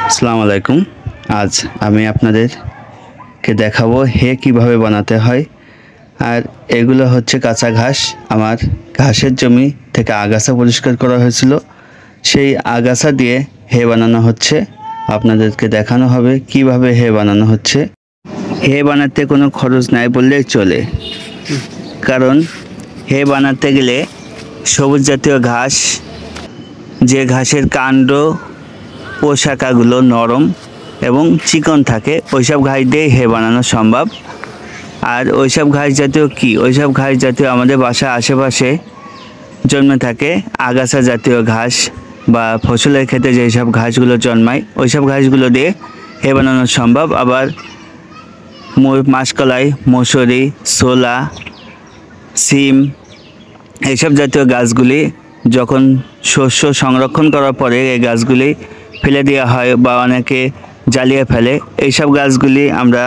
আসসালামু আলাইকুম। আজ আমি আপনাদেরকে দেখাবো হে কিভাবে বানাতে হয়। আর এগুলো হচ্ছে কাঁচা ঘাস। আমার ঘাসের জমি থেকে আগাছা পরিষ্কার করা হয়েছিল, সেই আগাছা দিয়ে হে বানানো হচ্ছে। আপনাদেরকে দেখানো হবে কিভাবে হে বানানো হচ্ছে। হে বানাতে কোনো খরচ নাই বললেই চলে, কারণ হে বানাতে গেলে সবুজ জাতীয় ঘাস, যে ঘাসের কাণ্ড ও শাখাগুলো নরম এবং চিকন থাকে, ওইসব ঘাস দিয়ে হে বানানো সম্ভব। আর ওইসব ঘাস জাতীয় ওইসব ঘাস জাতীয় আমাদের বাসার আশেপাশে জন্মে থাকে আগাছা জাতীয় ঘাস বা ফসলের ক্ষেত্রে যেসব ঘাসগুলো জন্মায়, ওইসব ঘাসগুলো দিয়ে হে বানানো সম্ভব। আবার মাসকলাই, মসুরি, ছোলা, সিম এইসব জাতীয় গাছগুলি যখন শস্য সংরক্ষণ করার পরে এই গাছগুলি ফেলে দেওয়া হয় বা অনেকে জ্বালিয়ে ফেলে, এইসব গাছগুলি আমরা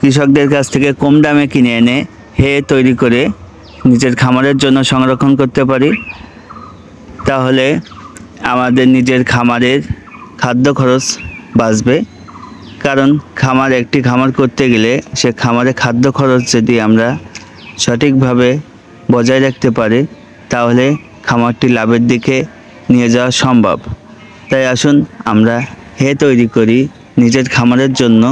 কৃষকদের কাছ থেকে কম দামে কিনে এনে হে তৈরি করে নিজের খামারের জন্য সংরক্ষণ করতে পারি। তাহলে আমাদের নিজের খামারের খাদ্য খরচ বাঁচবে। কারণ একটি খামার করতে গেলে সে খামারে খাদ্য খরচ যদি আমরা সঠিকভাবে বজায় রাখতে পারি, তাহলে খামারটি লাভের দিকে নিয়ে যাওয়া সম্ভব। তাই আসুন আমরা হে তৈরি করি নিজের খামারের জন্য।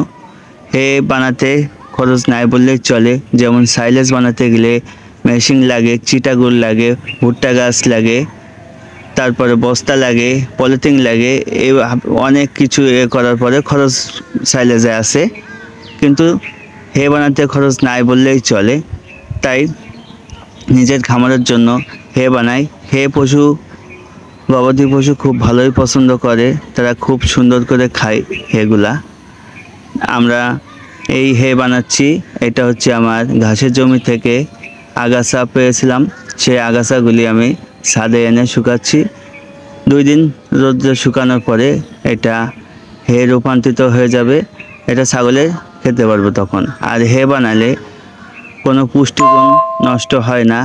হে বানাতে খরচ নাই বললেই চলে। যেমন সাইলেজ বানাতে গেলে মেশিন লাগে, চিটাগুড় লাগে, ভুট্টা গাছ লাগে, তারপরে বস্তা লাগে, পলিথিন লাগে, এই অনেক কিছু করার পরে খরচ সাইলেজে আসে, কিন্তু হে বানাতে খরচ নাই বললেই চলে। তাই নিজের খামারের জন্য হে বানাই। হে গবাদি পশু খুব ভালোই পছন্দ করে, তারা খুব সুন্দর করে খায় হেগুলা। আমরা এই হে বানাচ্ছি। এটা হচ্ছে আমার ঘাসের জমি থেকে আগাছা পেয়েছিলাম, সেই আগাছাগুলি আমি ছাদে এনে শুকাচ্ছি। 2 দিন রোদ্রে শুকানোর পরে এটা হে রূপান্তরিত হয়ে যাবে, এটা ছাগলে খেতে পারবে তখন। আর হে বানালে কোনো পুষ্টিগুণ নষ্ট হয় না।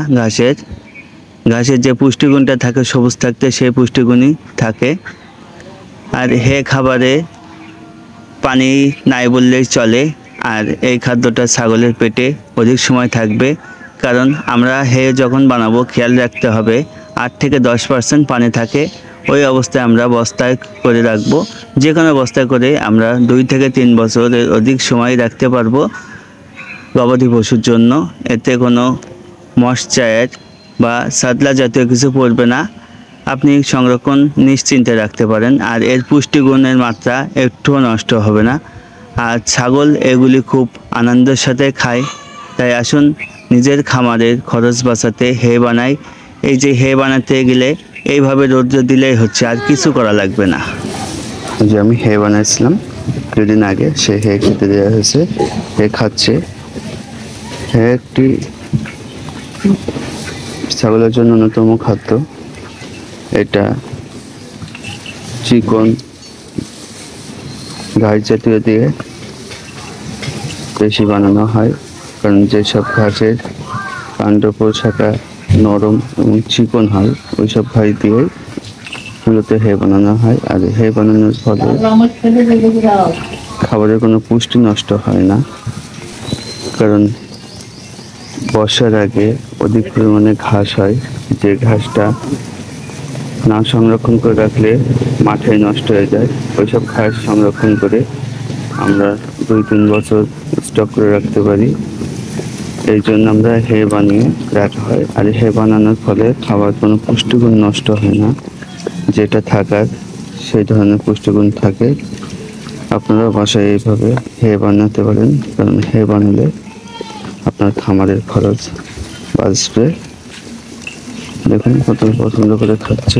ঘাসের যে পুষ্টিগুণটা থাকে সবুজ থাকতে, সেই পুষ্টিগুণই থাকে। আর হে খাবারে পানি নাই বললেই চলে। আর এই খাদ্যটা ছাগলের পেটে অধিক সময় থাকবে, কারণ আমরা হে যখন বানাবো খেয়াল রাখতে হবে 8 থেকে 10% পানি থাকে। ওই অবস্থায় আমরা বস্তায় করে রাখবো। যে কোনো বস্তায় করে আমরা 2 থেকে 3 বছরের অধিক সময় রাখতে পারবো গবাদি পশুর জন্য। এতে কোনো ময়েশ্চার বা সাদলা জাতীয় কিছু পড়বে না। আপনি সংরক্ষণ নিশ্চিন্তে রাখতে পারেন। আর এর পুষ্টিগুণের মাত্রা একটুও নষ্ট হবে না। আর ছাগল এগুলি খুব আনন্দের সাথে খায়। তাই আসুন নিজের খামারের খরচ বাঁচাতে হে বানাই। এই যে হে বানাতে গেলে এইভাবে রৌদ্র দিলেই হচ্ছে, আর কিছু করা লাগবে না। যে আমি হে বানাইছিলাম 2 দিন আগে, সে হে খেতে দেওয়া হয়েছে, হে খাচ্ছে। হে একটি ছাগলের জন্য অন্যতম খাদ্য। এটা চিকন ঘাস জাতীয় দিয়ে বেশি বানানো হয়, কারণ যেসব ঘাসের কাণ্ড শাখা নরম এবং চিকন হয়, ওইসব ঘাস দিয়ে মূলত হে বানানো হয়। আর হে বানানোর ফলে খাবারের কোনো পুষ্টি নষ্ট হয় না, কারণ বর্ষার আগে অধিক পরিমাণে ঘাস হয়, যে ঘাসটা না সংরক্ষণ করে রাখলে মাঠে নষ্ট হয়ে যায়। ওইসব ঘাস সংরক্ষণ করে আমরা 2-3 বছর স্টক করে রাখতে পারি। এই জন্য আমরা হে বানিয়ে রাখা হয়। আর হে বানানোর ফলে খাবার কোনো পুষ্টিগুণ নষ্ট হয় না, যেটা থাকার সেই ধরনের পুষ্টিগুণ থাকে। আপনারা বাসায় এইভাবে হে বানাতে পারেন, কারণ হে বানালে আপনার খামারের খরচ বাঁচবে। দেখুন কত পছন্দ করে খাচ্ছে।